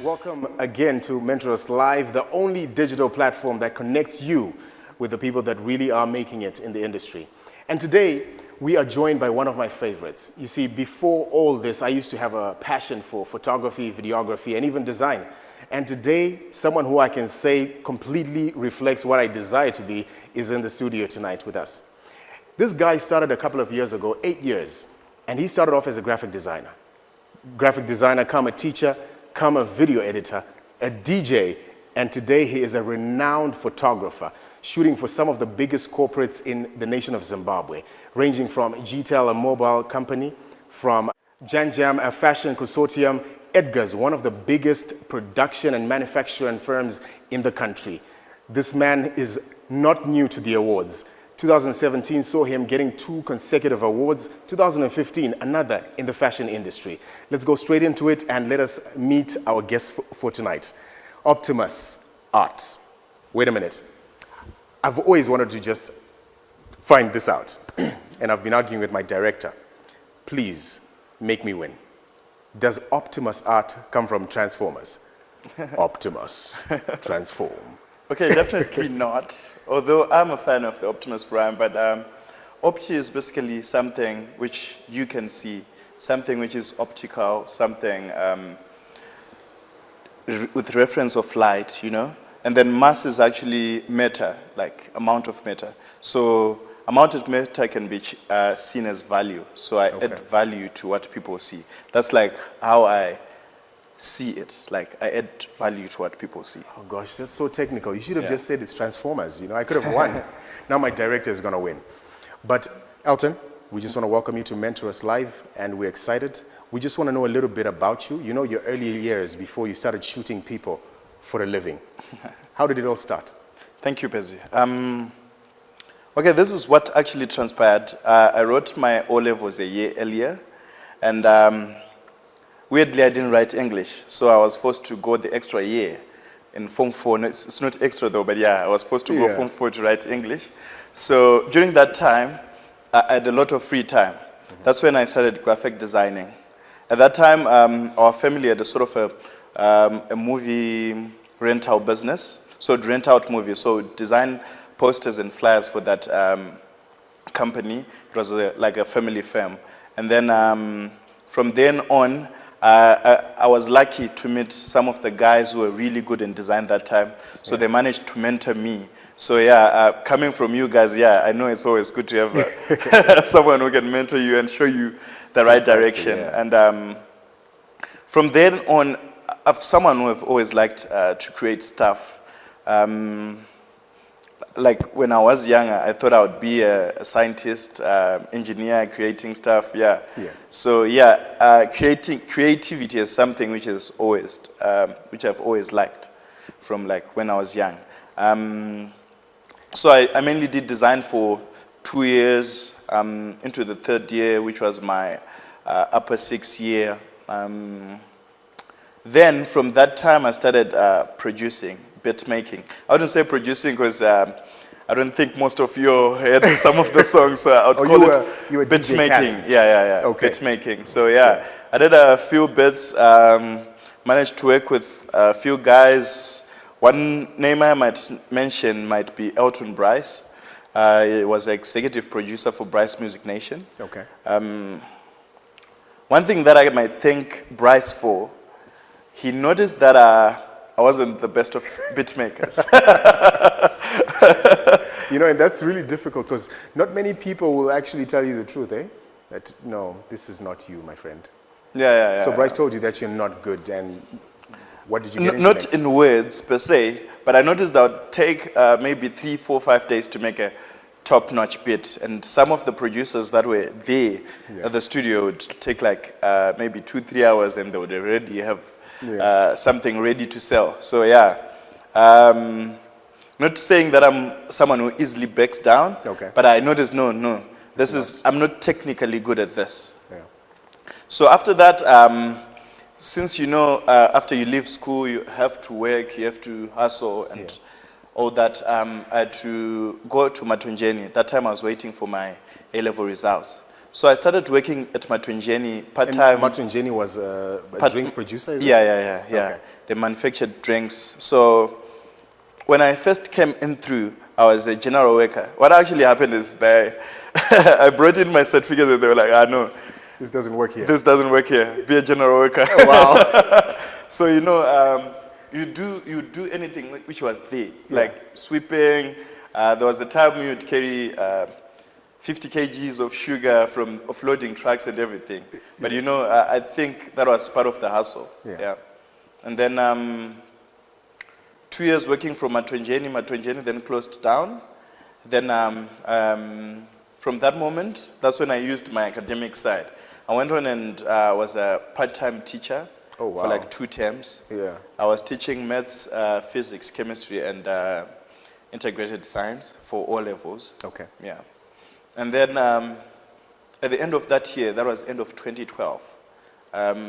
Welcome again to MentorUsLive, the only digital platform that connects you with the people that really are making it in the industry. And today, we are joined by one of my favorites. You see, before all this, I used to have a passion for photography, videography, and even design. And today, someone who I can say completely reflects what I desire to be is in the studio tonight with us. This guy started a couple of years ago, 8 years, and he started off as a graphic designer. Graphic designer, come a teacher, come a video editor, a DJ, and today he is a renowned photographer, shooting for some of the biggest corporates in the nation of Zimbabwe, ranging from GTEL, a mobile company, from Janjam, a fashion consortium, Edgar's, one of the biggest production and manufacturing firms in the country. This man is not new to the awards. 2017 saw him getting 2 consecutive awards. 2015, another in the fashion industry. Let's go straight into it and let us meet our guest for tonight, optimassArt. Wait a minute. I've always wanted to just find this out, and I've been arguing with my director. Please make me win. Does optimassArt come from Transformers? Optimus, transform. Okay, definitely not. Although I'm a fan of the Optimus Prime, but Opti is basically something which you can see, something which is optical, something with reference of light, you know? And then mass is actually matter, like amount of matter. So amount of matter can be seen as value. So I add value to what people see. That's like how I see it, like I add value to what people see. Oh gosh, that's so technical. You should have just said it's Transformers, you know, I could have won. Now my director is gonna win. But Elton, we just wanna welcome you to MentorUsLive, and we're excited. We just wanna know a little bit about you, you know, your early years before you started shooting people for a living. How did it all start? Thank you, Pezzi. Okay, this is what actually transpired. I wrote my O-levels a year earlier, and weirdly, I didn't write English, so I was forced to go the extra year in Form 4. No, it's not extra though, but yeah, I was forced to go Form 4 to write English. So during that time, I had a lot of free time. That's when I started graphic designing. At that time, our family had a sort of a movie rental business, so I'd rent out movies, so design posters and flyers for that company. It was like a family firm. And then from then on, I was lucky to meet some of the guys who were really good in design that time, so they managed to mentor me. So yeah, coming from you guys, yeah, I know it's always good to have someone who can mentor you and show you the right direction. Yeah. And from then on, I'm someone who have always liked to create stuff. Like when I was younger, I thought I would be a scientist, engineer, creating stuff, So yeah, creativity is something which is always, which I've always liked from like when I was young. So I mainly did design for 2 years, into the 3rd year, which was my upper 6th year. Then from that time, I started producing, beat making. I wouldn't say producing because I don't think most of you heard some of the songs, so I would call it beat making. Yeah. Okay. Beat making. So yeah, I did a few bits, managed to work with a few guys. One name I might mention might be Elton Bryce. He was executive producer for Bryce Music Nation. Okay. One thing that I might thank Bryce for, he noticed that I wasn't the best of beat makers. You know, and that's really difficult because not many people will actually tell you the truth, eh? That, no, this is not you, my friend. Yeah. So Bryce told you that you're not good, and what did you get into Not next? in words per se, but I noticed that it would take maybe 3, 4, 5 days to make a top-notch beat. And some of the producers that were there at the studio would take like maybe 2, 3 hours, and they would already have something ready to sell. So yeah, not saying that I'm someone who easily backs down, but I noticed, no, I'm not technically good at this. Yeah. So after that, since you know, after you leave school, you have to work, you have to hustle and all that, I had to go to Matunjeni. That time I was waiting for my A-level results. So I started working at Matwenjeni part-time. Matwenjeni was a drink producer, is it? Yeah. Okay. They manufactured drinks. So when I first came in through, I was a general worker. What actually happened is that I brought in my certificate and they were like, no. This doesn't work here. This doesn't work here. Be a general worker. Oh, wow. So, you do anything which was there, like sweeping. There was a time you would carry 50 kgs of sugar from offloading trucks and everything. But I think that was part of the hustle. Yeah. And then 2 years working from Matwenjeni then closed down. Then from that moment, that's when I used my academic side. I went on and was a part-time teacher for like 2 terms. Yeah. I was teaching maths, physics, chemistry, and integrated science for all levels. Okay. Yeah. And then at the end of that year, that was end of 2012, I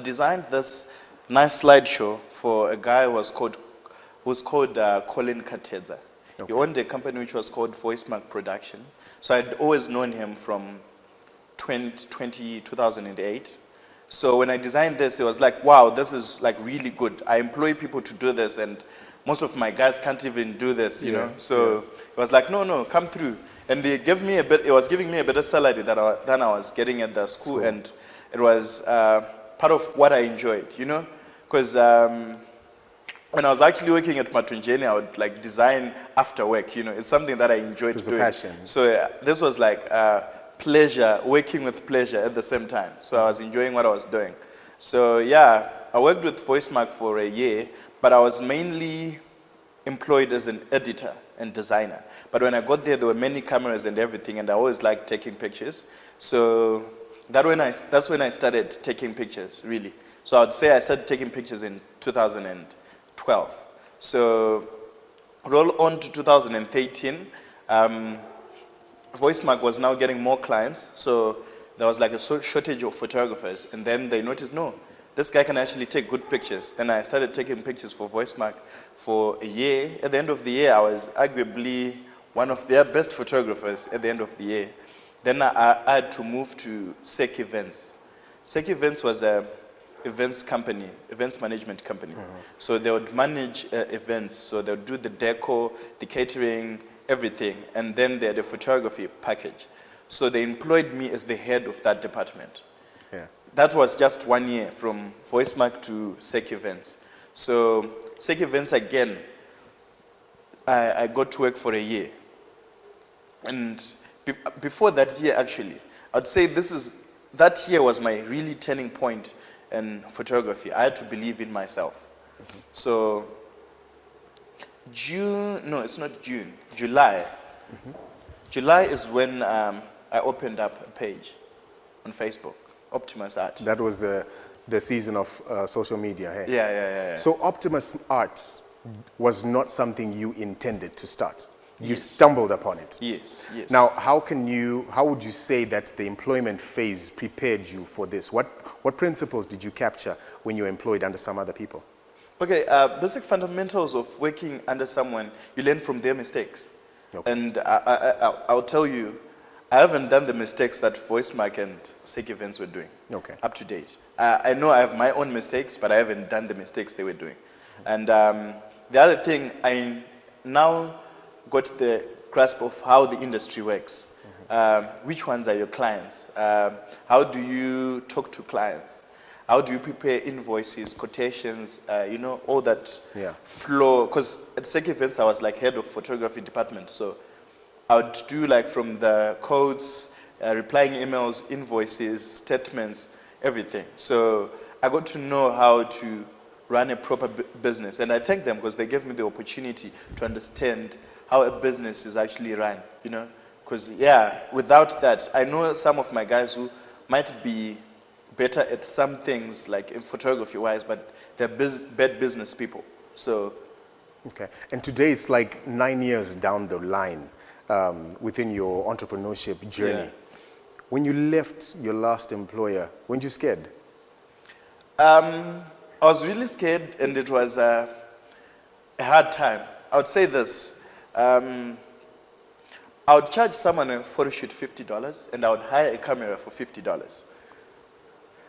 designed this nice slideshow for a guy who was called Colin Katedza. Okay. He owned a company which was called VoiceMark Production. So I'd always known him from 2008. So when I designed this, it was like, wow, this is like really good. I employ people to do this, and most of my guys can't even do this, you know. So it was like, no, come through. And they gave me it was giving me a better salary than I was getting at the school. And it was part of what I enjoyed, because when I was actually working at Matwenjeni, I would like design after work, It's something that I enjoyed doing. It's a passion. So this was like pleasure, working with pleasure at the same time. So I was enjoying what I was doing. So yeah, I worked with VoiceMark for a year, but I was mainly employed as an editor and designer. But when I got there were many cameras and everything, and I always liked taking pictures. So that's when I started taking pictures, really. So I would say I started taking pictures in 2012. So roll on to 2013, VoiceMark was now getting more clients, so there was like a shortage of photographers, and then they noticed, no, this guy can actually take good pictures. Then I started taking pictures for VoiceMark for a year. At the end of the year, I was arguably one of their best photographers at the end of the year. Then I had to move to SEC Events. SEC Events was a events management company. So they would manage events, so they would do the decor, the catering, everything, and then they had a photography package. So they employed me as the head of that department. Yeah. That was just 1 year from VoiceMark to SEC Events. So SEC Events again, I got to work for a year. And before that year actually, I'd say that year was my really turning point in photography. I had to believe in myself. So July. July is when I opened up a page on Facebook, optimassArt. That was the season of social media, hey? Yeah. So optimassArt was not something you intended to start. You stumbled upon it. Yes. Now, how would you say that the employment phase prepared you for this? What principles did you capture when you were employed under some other people? Okay, basic fundamentals of working under someone, you learn from their mistakes. Okay. And I'll tell you, I haven't done the mistakes that VoiceMark and SEC Events were doing. Okay. Up to date. I know I have my own mistakes, but I haven't done the mistakes they were doing. And the other thing, I now got the grasp of how the industry works. Which ones are your clients? How do you talk to clients? How do you prepare invoices, quotations, all that flow? Because at SEC Events, I was like head of photography department. So I would do like from the codes, replying emails, invoices, statements, everything. So I got to know how to run a proper business. And I thank them because they gave me the opportunity to understand how a business is actually run, Because, without that, I know some of my guys who might be better at some things, like in photography-wise, but they're bad business people. So, okay. And today it's like 9 years down the line within your entrepreneurship journey. Yeah. When you left your last employer, weren't you scared? I was really scared, and it was a hard time. I would say this. I I would charge someone a photo shoot $50, and I would hire a camera for $50. Wow.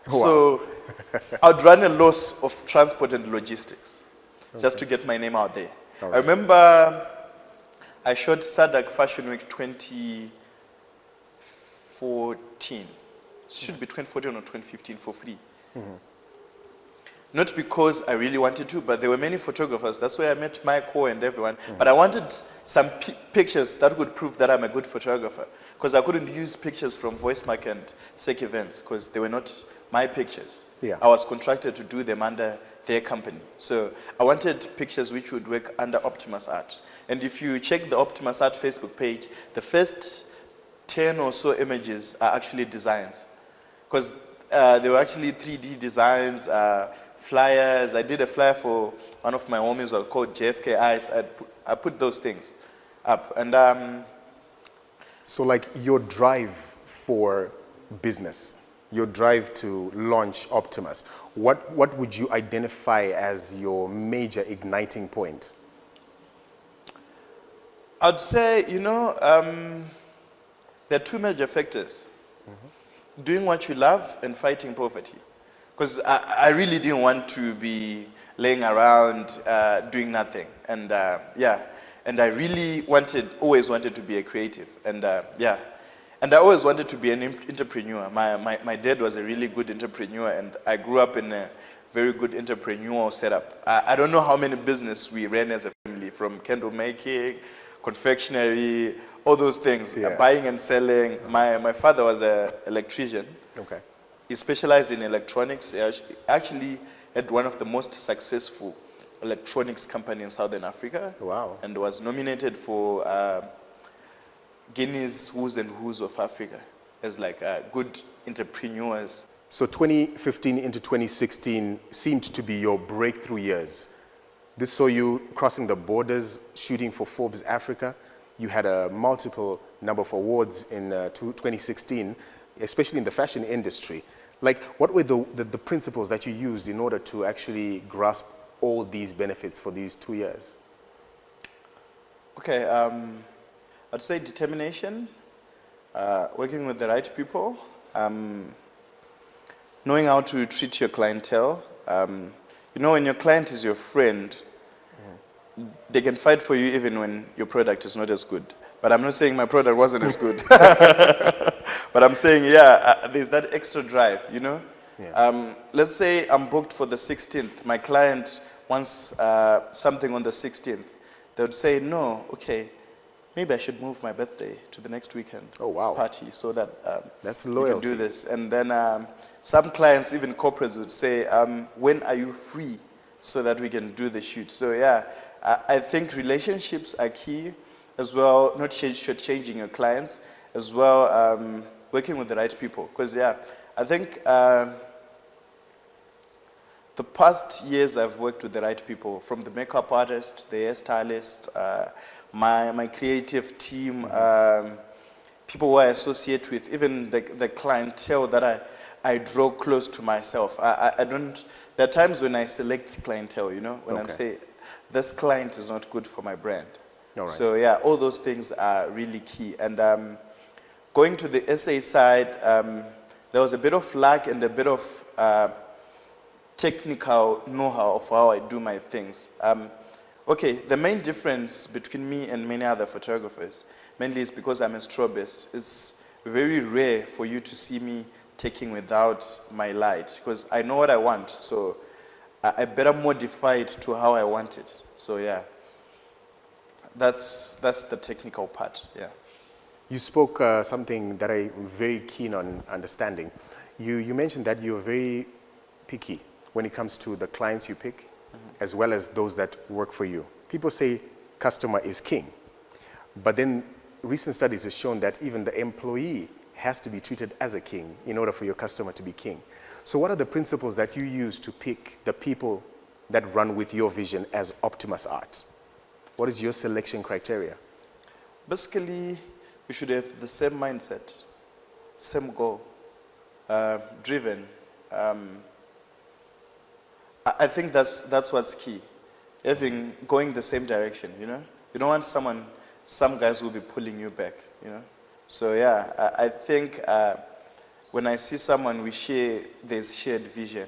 So I would run a loss of transport and logistics just to get my name out there. All I right. remember I shot Sadak Fashion Week 2014. It should be 2014 or 2015 for free. Not because I really wanted to, but there were many photographers. That's where I met Michael and everyone. But I wanted some pictures that would prove that I'm a good photographer. Because I couldn't use pictures from VoiceMark and Sec Events because they were not my pictures. Yeah. I was contracted to do them under their company. So I wanted pictures which would work under optimassArt. And if you check the optimassArt Facebook page, the first 10 or so images are actually designs. Because they were actually 3D designs, flyers. I did a flyer for one of my homies called JFK Ice. I put those things up. And So like your drive for business, your drive to launch Optimass, what would you identify as your major igniting point? I'd say, there are two major factors. Doing what you love and fighting poverty. Because I really didn't want to be laying around doing nothing. And and I really always wanted to be a creative. And and I always wanted to be an entrepreneur. My dad was a really good entrepreneur, and I grew up in a very good entrepreneurial setup. I don't know how many business we ran as a family, from candle making, confectionery, all those things, buying and selling. My father was an electrician. Okay. He specialized in electronics. He actually had one of the most successful electronics company in Southern Africa. Wow. And was nominated for Guinness Who's and Who's of Africa as like good entrepreneurs. So 2015 into 2016 seemed to be your breakthrough years. This saw you crossing the borders, shooting for Forbes Africa. You had a multiple number of awards in 2016, especially in the fashion industry. Like, what were the principles that you used in order to actually grasp all these benefits for these 2 years? Okay, I'd say determination, working with the right people, knowing how to treat your clientele. When your client is your friend, they can fight for you even when your product is not as good. But I'm not saying my product wasn't as good. But I'm saying, there's that extra drive, Yeah. Let's say I'm booked for the 16th. My client wants something on the 16th. They would say, no, okay, maybe I should move my birthday to the next weekend. Oh, wow. Party, so that That's we loyalty. can do this. And then some clients, even corporates, would say, when are you free so that we can do the shoot? So I think relationships are key as well, not changing your clients, as well working with the right people. Because I think the past years I've worked with the right people, from the makeup artist, the hairstylist, my creative team, people who I associate with, even the clientele that I draw close to myself. I don't, there are times when I select clientele, when I'm saying, this client is not good for my brand. All right. So all those things are really key. And going to the SA side, there was a bit of luck and a bit of technical know-how of how I do my things. The main difference between me and many other photographers, mainly is because I'm a strobist. It's very rare for you to see me taking without my light, because I know what I want, so I better modify it to how I want it. So that's the technical part. You spoke something that I'm very keen on understanding. You mentioned that you're very picky when it comes to the clients you pick, as well as those that work for you. People say customer is king, but then recent studies have shown that even the employee has to be treated as a king in order for your customer to be king. So what are the principles that you use to pick the people that run with your vision as optimassArt? What is your selection criteria? Basically, we should have the same mindset, same goal, driven. I think that's what's key. Going the same direction, You don't want someone some guys will be pulling you back, you know. So yeah, I think when I see someone there's shared vision,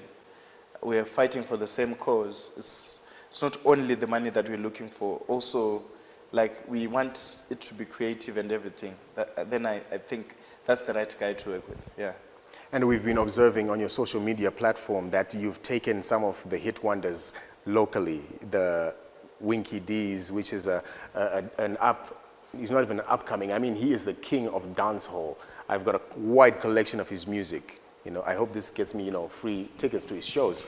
we're fighting for the same cause. It's not only the money that we're looking for, also like we want it to be creative and everything. Then I think that's the right guy to work with, yeah. And we've been observing on your social media platform that you've taken some of the hit wonders locally, the Winky D's, which is he's not even upcoming. I mean, he is the king of dancehall. I've got a wide collection of his music. You know, I hope this gets me, free tickets to his shows.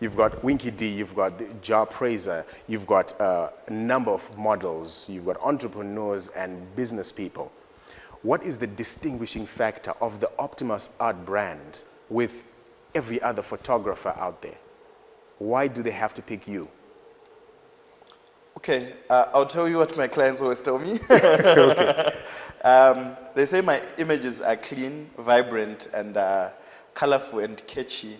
You've got Winky D, you've got Jar Praiser, you've got a number of models, you've got entrepreneurs and business people. What is the distinguishing factor of the optimassArt brand with every other photographer out there? Why do they have to pick you? Okay, I'll tell you what my clients always tell me. Okay. They say my images are clean, vibrant, and colorful and catchy.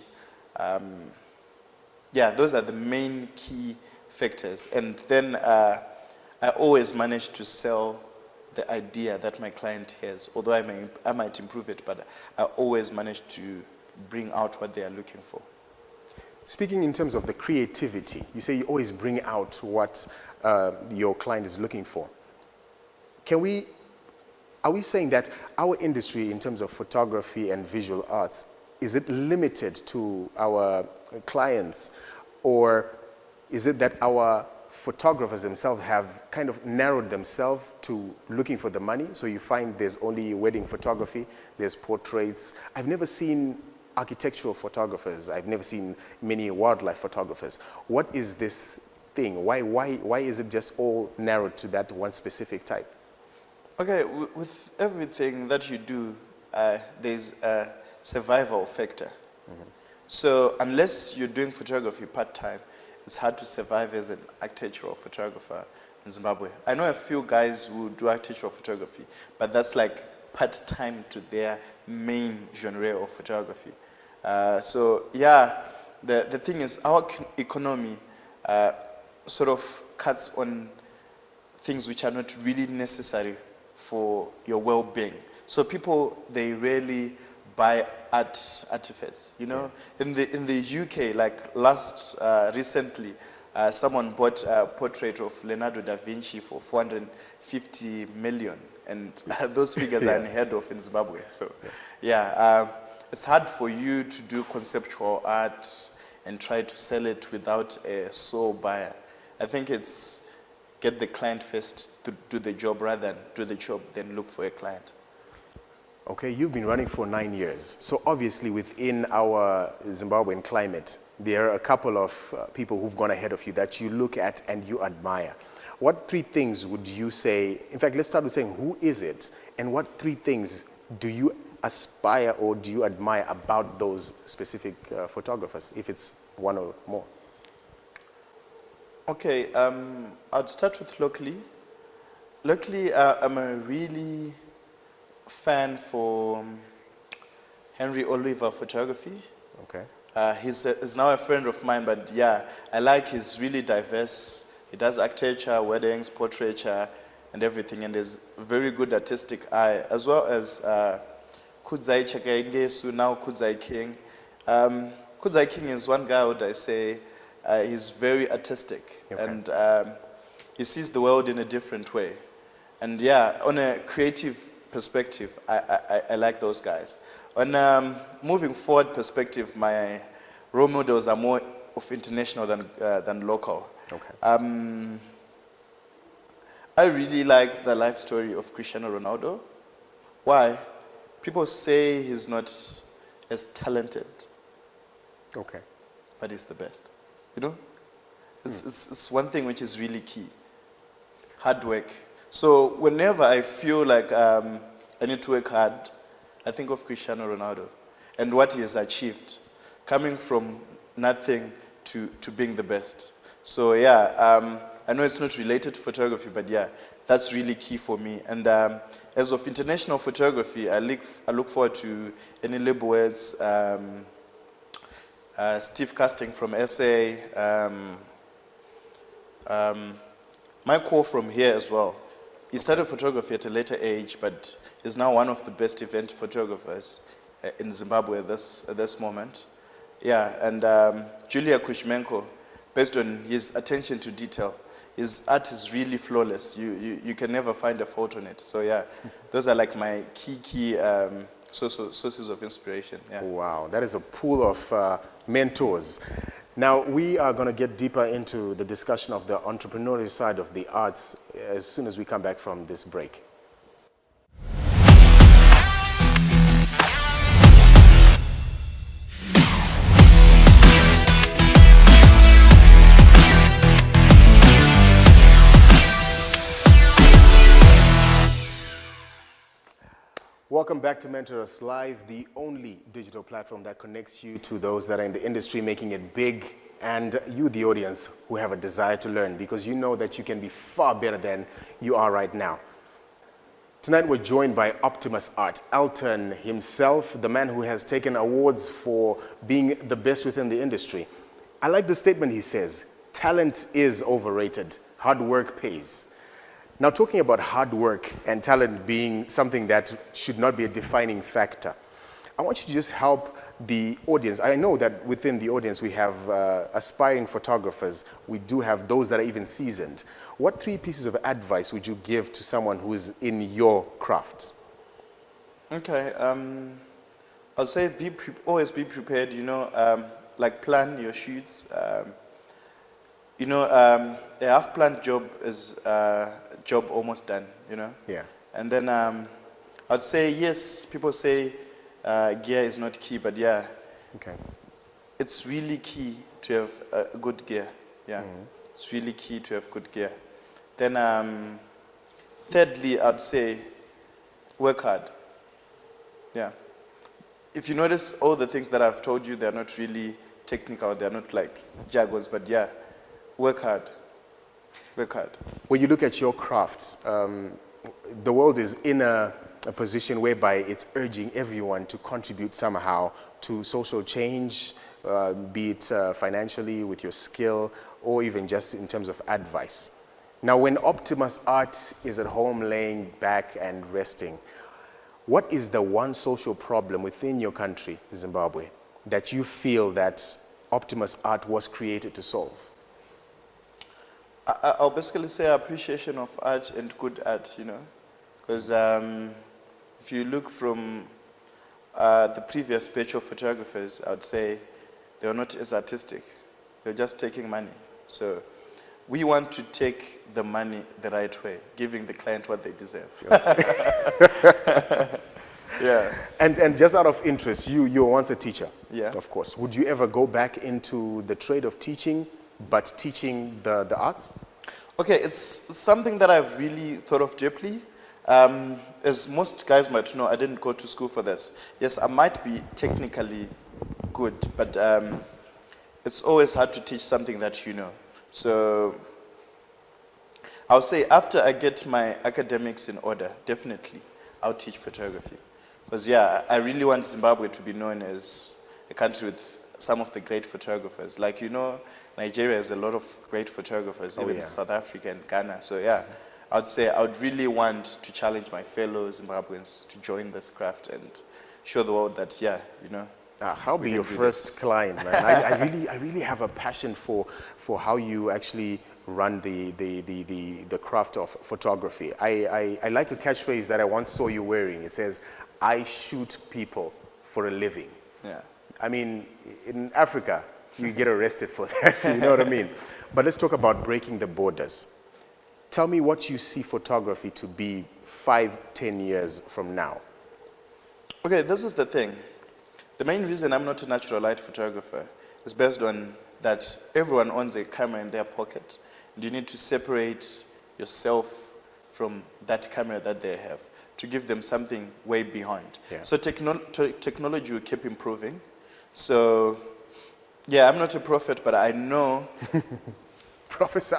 Yeah, those are the main key factors. And then I always manage to sell the idea that my client has. Although I might improve it, but I always manage to bring out what they are looking for. Speaking in terms of the creativity, you say you always bring out what your client is looking for. Are we saying that our industry in terms of photography and visual arts, is it limited to our clients, or is it that our photographers themselves have kind of narrowed themselves to looking for the money? So you find there's only wedding photography, there's portraits. I've never seen architectural photographers. I've never seen many wildlife photographers. What is this thing? Why is it just all narrowed to that one specific type? Okay, with everything that you do, there's a survival factor. Mm-hmm. So unless you're doing photography part-time, it's hard to survive as an architectural photographer in Zimbabwe. I know a few guys who do architectural photography, but that's like part-time to their main genre of photography. So yeah, the thing is, our economy sort of cuts on things which are not really necessary for your well-being. So people, they rarely buy artifacts, you know. Yeah. In the UK, like recently, someone bought a portrait of Leonardo da Vinci for 450 million, and those figures are unheard of in Zimbabwe. So it's hard for you to do conceptual art and try to sell it without a sole buyer. I think it's get the client first to do the job rather than do the job, then look for a client. Okay, you've been running for 9 years. So obviously within our Zimbabwean climate, there are a couple of people who've gone ahead of you that you look at and you admire. What 3 things would you say, in fact, let's start with saying who is it, and what 3 things do you aspire or do you admire about those specific photographers, if it's one or more? Okay, I'd start with locally. Locally, I'm a really fan for Henry Oliver photography. Okay. He's now a friend of mine, but yeah, I like he's really diverse. He does architecture, weddings, portraiture, and everything, and there's a very good artistic eye, as well as Kudzai Chakaingesu, now Kudzai King. Kudzai King is one guy, would I say, he's very artistic, okay. And he sees the world in a different way. And yeah, on a creative perspective, I like those guys. On moving forward perspective, my role models are more of international than local. Okay. I really like the life story of Cristiano Ronaldo. Why? People say he's not as talented. Okay. But he's the best. You know? It's one thing which is really key. Hard work. So whenever I feel like I need to work hard, I think of Cristiano Ronaldo and what he has achieved, coming from nothing to being the best. So yeah, I know it's not related to photography, but yeah, that's really key for me. And as of international photography, I look forward to any labels, Steve Casting from SA, Michael from here as well. he started photography at a later age, but is now one of the best event photographers in Zimbabwe at this moment. Yeah, and Julia Kushmenko, based on his attention to detail, his art is really flawless. You can never find a fault on it. So yeah, those are like my key sources of inspiration. Yeah. Wow, that is a pool of mentors. Now, we are going to get deeper into the discussion of the entrepreneurial side of the arts as soon as we come back from this break. Welcome back to MentorUsLive, the only digital platform that connects you to those that are in the industry making it big, and you, the audience, who have a desire to learn, because you know that you can be far better than you are right now. Tonight we're joined by optimassArt, Elton himself, the man who has taken awards for being the best within the industry. I like the statement he says, talent is overrated, hard work pays. Now, talking about hard work and talent being something that should not be a defining factor, I want you to just help the audience. I know that within the audience we have aspiring photographers. We do have those that are even seasoned. What 3 pieces of advice would you give to someone who is in your craft? Okay, I'll say always be prepared, like plan your shoots. A half-planned job is a job almost done, Yeah. And then I'd say, yes, people say gear is not key, but yeah, okay, it's really key to have good gear. Yeah, It's really key to have good gear. Then thirdly, I'd say work hard. Yeah. If you notice all the things that I've told you, they're not really technical, they're not like jargons, but yeah, work hard. Work hard. When you look at your crafts, the world is in a position whereby it's urging everyone to contribute somehow to social change, be it financially, with your skill, or even just in terms of advice. Now, when optimassArt is at home laying back and resting, what is the one social problem within your country, Zimbabwe, that you feel that optimassArt was created to solve? I'll basically say appreciation of art and good art, because if you look from the previous batch of photographers, I would say they were not as artistic. They're just taking money. So we want to take the money the right way, giving the client what they deserve. Yeah. And just out of interest, you were once a teacher, yeah, of course. Would you ever go back into the trade of teaching, but teaching the arts? Okay, it's something that I've really thought of deeply. As most guys might know, I didn't go to school for this. Yes, I might be technically good, but it's always hard to teach something that you know. So I'll say after I get my academics in order, definitely I'll teach photography. Because yeah, I really want Zimbabwe to be known as a country with some of the great photographers. Like, Nigeria has a lot of great photographers, even South Africa and Ghana. So yeah, I'd say I would really want to challenge my fellow Zimbabweans to join this craft and show the world that, I'll be your first client, man. I really have a passion for how you actually run the craft of photography. I like a catchphrase that I once saw you wearing. It says, "I shoot people for a living." Yeah. I mean, in Africa, you get arrested for that, you know what I mean? But let's talk about breaking the borders. Tell me what you see photography to be 5-10 years from now. Okay, this is the thing. The main reason I'm not a natural light photographer is based on that everyone owns a camera in their pocket. And you need to separate yourself from that camera that they have to give them something way behind. Yeah. So technology will keep improving. So, yeah, I'm not a prophet, but I know... Prophesy.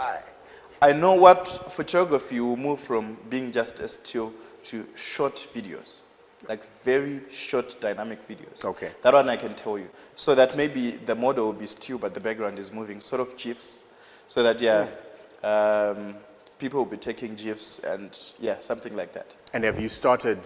I know what photography will move from being just a still to short videos. Like very short dynamic videos. Okay. That one I can tell you. So that maybe the model will be still, but the background is moving, sort of GIFs. So that, people will be taking GIFs and yeah, something like that. And have you started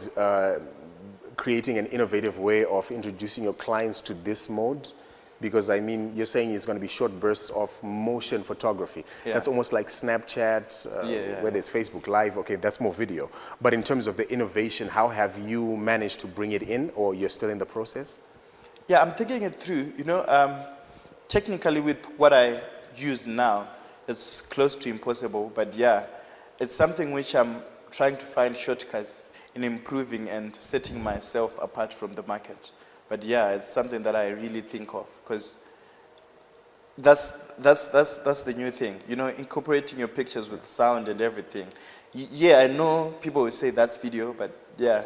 creating an innovative way of introducing your clients to this mode? Because I mean, you're saying it's going to be short bursts of motion photography. Yeah. That's almost like Snapchat, whether it's Facebook Live. Okay, that's more video. But in terms of the innovation, how have you managed to bring it in, or you're still in the process? Yeah, I'm thinking it through. You know, technically with what I use now, it's close to impossible. But yeah, it's something which I'm trying to find shortcuts in improving and setting myself apart from the market. But yeah, it's something that I really think of, because that's the new thing. You know, incorporating your pictures with sound and everything. Yeah, I know people will say that's video, but yeah,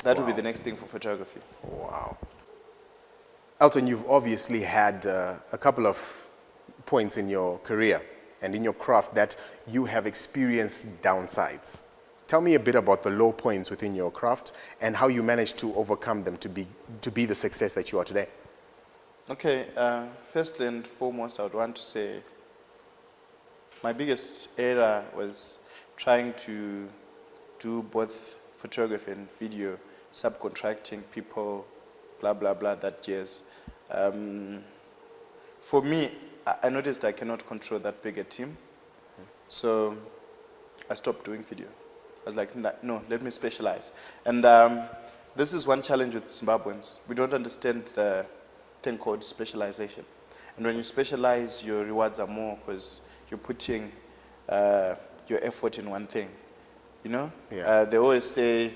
that will be the next thing for photography. Wow. Elton, you've obviously had a couple of points in your career and in your craft that you have experienced downsides. Tell me a bit about the low points within your craft and how you managed to overcome them to be the success that you are today. Okay, first and foremost, I would want to say my biggest error was trying to do both photography and video, subcontracting people, blah, blah, blah, that years. For me, I noticed I cannot control that bigger team, so I stopped doing video. I was like, no, let me specialize. And this is one challenge with Zimbabweans. We don't understand the thing called specialization. And when you specialize, your rewards are more because you're putting your effort in one thing. You know? Yeah. They always say,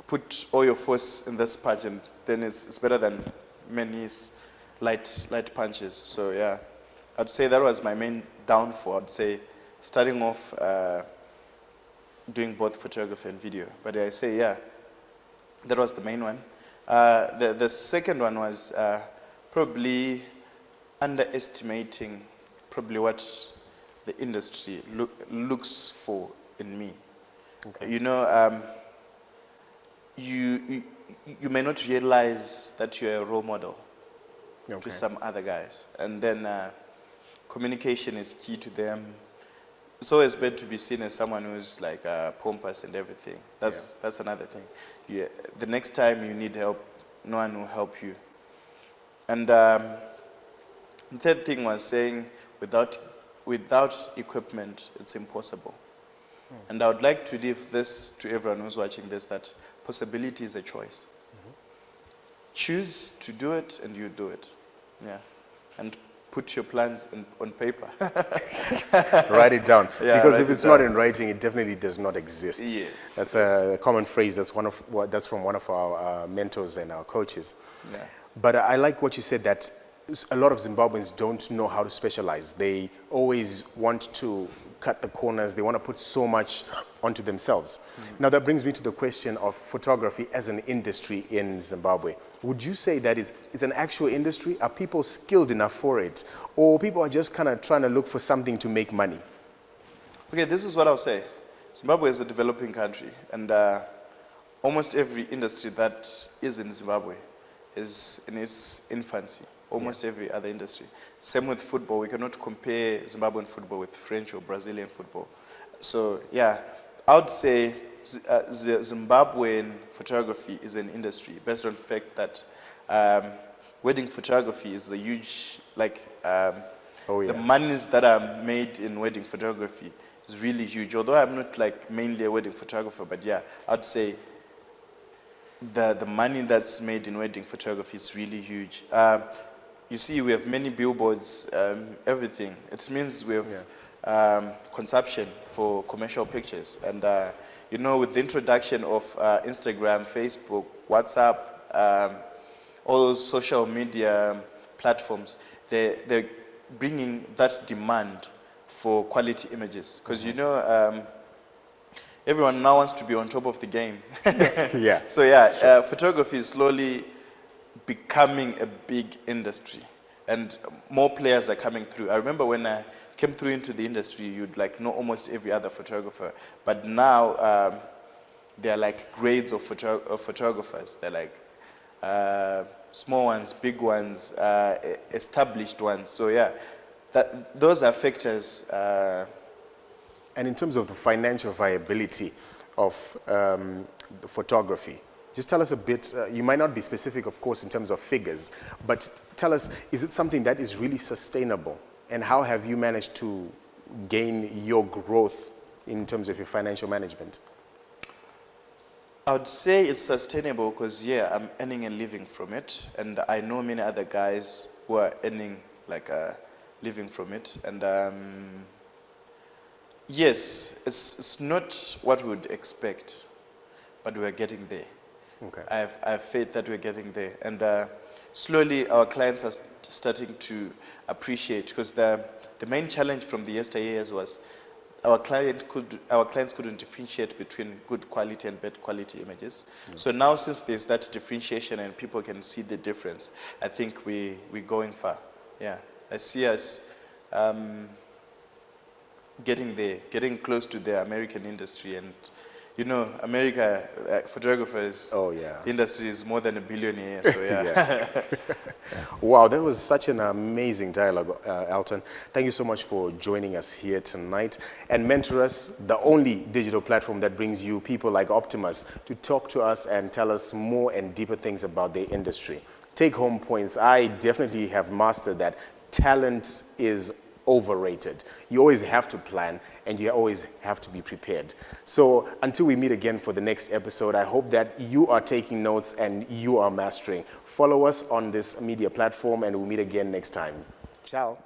put all your force in this punch, and then it's better than many light punches. So yeah, I'd say that was my main downfall. I'd say starting off doing both photography and video. But I say, yeah, that was the main one. The second one was probably underestimating probably what the industry looks for in me. Okay. You know, you may not realize that you're a role model to some other guys. And then communication is key to them. It's always better to be seen as someone who's like pompous and everything. That's another thing. Yeah, the next time you need help, no one will help you. And the third thing was saying without equipment, it's impossible. And I would like to leave this to everyone who's watching this, that possibility is a choice. Choose to do it and you do it. Yeah. And put your plans on paper. Write it down. Yeah, because if it's not in writing, it definitely does not exist. Yes. That's a common phrase. That's from one of our mentors and our coaches. Yeah. But I like what you said, that a lot of Zimbabweans don't know how to specialize. They always want to cut the corners. They want to put so much onto themselves. Now that brings me to the question of photography as an industry in Zimbabwe. Would you say that it's an actual industry? Are people skilled enough for it? Or people are just kind of trying to look for something to make money? Okay, this is what I'll say. Zimbabwe is a developing country, and almost every industry that is in Zimbabwe is in its infancy. Almost every other industry. Same with football. We cannot compare Zimbabwean football with French or Brazilian football. So yeah, I would say Zimbabwean photography is an industry based on the fact that wedding photography is a huge, the monies that are made in wedding photography is really huge. Although I'm not like mainly a wedding photographer, but yeah, I'd say the money that's made in wedding photography is really huge. You see, we have many billboards, everything. It means we have consumption for commercial pictures. And, you know, with the introduction of Instagram, Facebook, WhatsApp, all those social media platforms, they're bringing that demand for quality images. Because, you know, everyone now wants to be on top of the game. Yeah. So, yeah, photography is slowly becoming a big industry, and more players are coming through. I remember when I came through into the industry, you'd like know almost every other photographer, but now there are like grades of photographers. They're like small ones, big ones, established ones. So yeah, those are factors. And in terms of the financial viability of the photography, just tell us a bit, you might not be specific, of course, in terms of figures, but tell us, is it something that is really sustainable? And how have you managed to gain your growth in terms of your financial management? I would say it's sustainable because, yeah, I'm earning a living from it. And I know many other guys who are earning like a living from it. And yes, it's not what we would expect, but we're getting there. Okay. I have faith that we're getting there. And slowly our clients are starting to appreciate, because the main challenge from the yesteryears was our clients couldn't differentiate between good quality and bad quality images. So now, since there's that differentiation and people can see the difference, I think we're going far. Yeah, I see us getting there, getting close to the American industry. And you know, America, photographers, oh, yeah, industry is more than $1 billion a year, so yeah. Yeah. Wow, that was such an amazing dialogue, Elton. Thank you so much for joining us here tonight. And Mentor Us, the only digital platform that brings you people like Optimass to talk to us and tell us more and deeper things about their industry. Take home points. I definitely have mastered that talent is overrated. You always have to plan, and you always have to be prepared. So until we meet again for the next episode, I hope that you are taking notes and you are mastering. Follow us on this media platform, and we'll meet again next time. Ciao.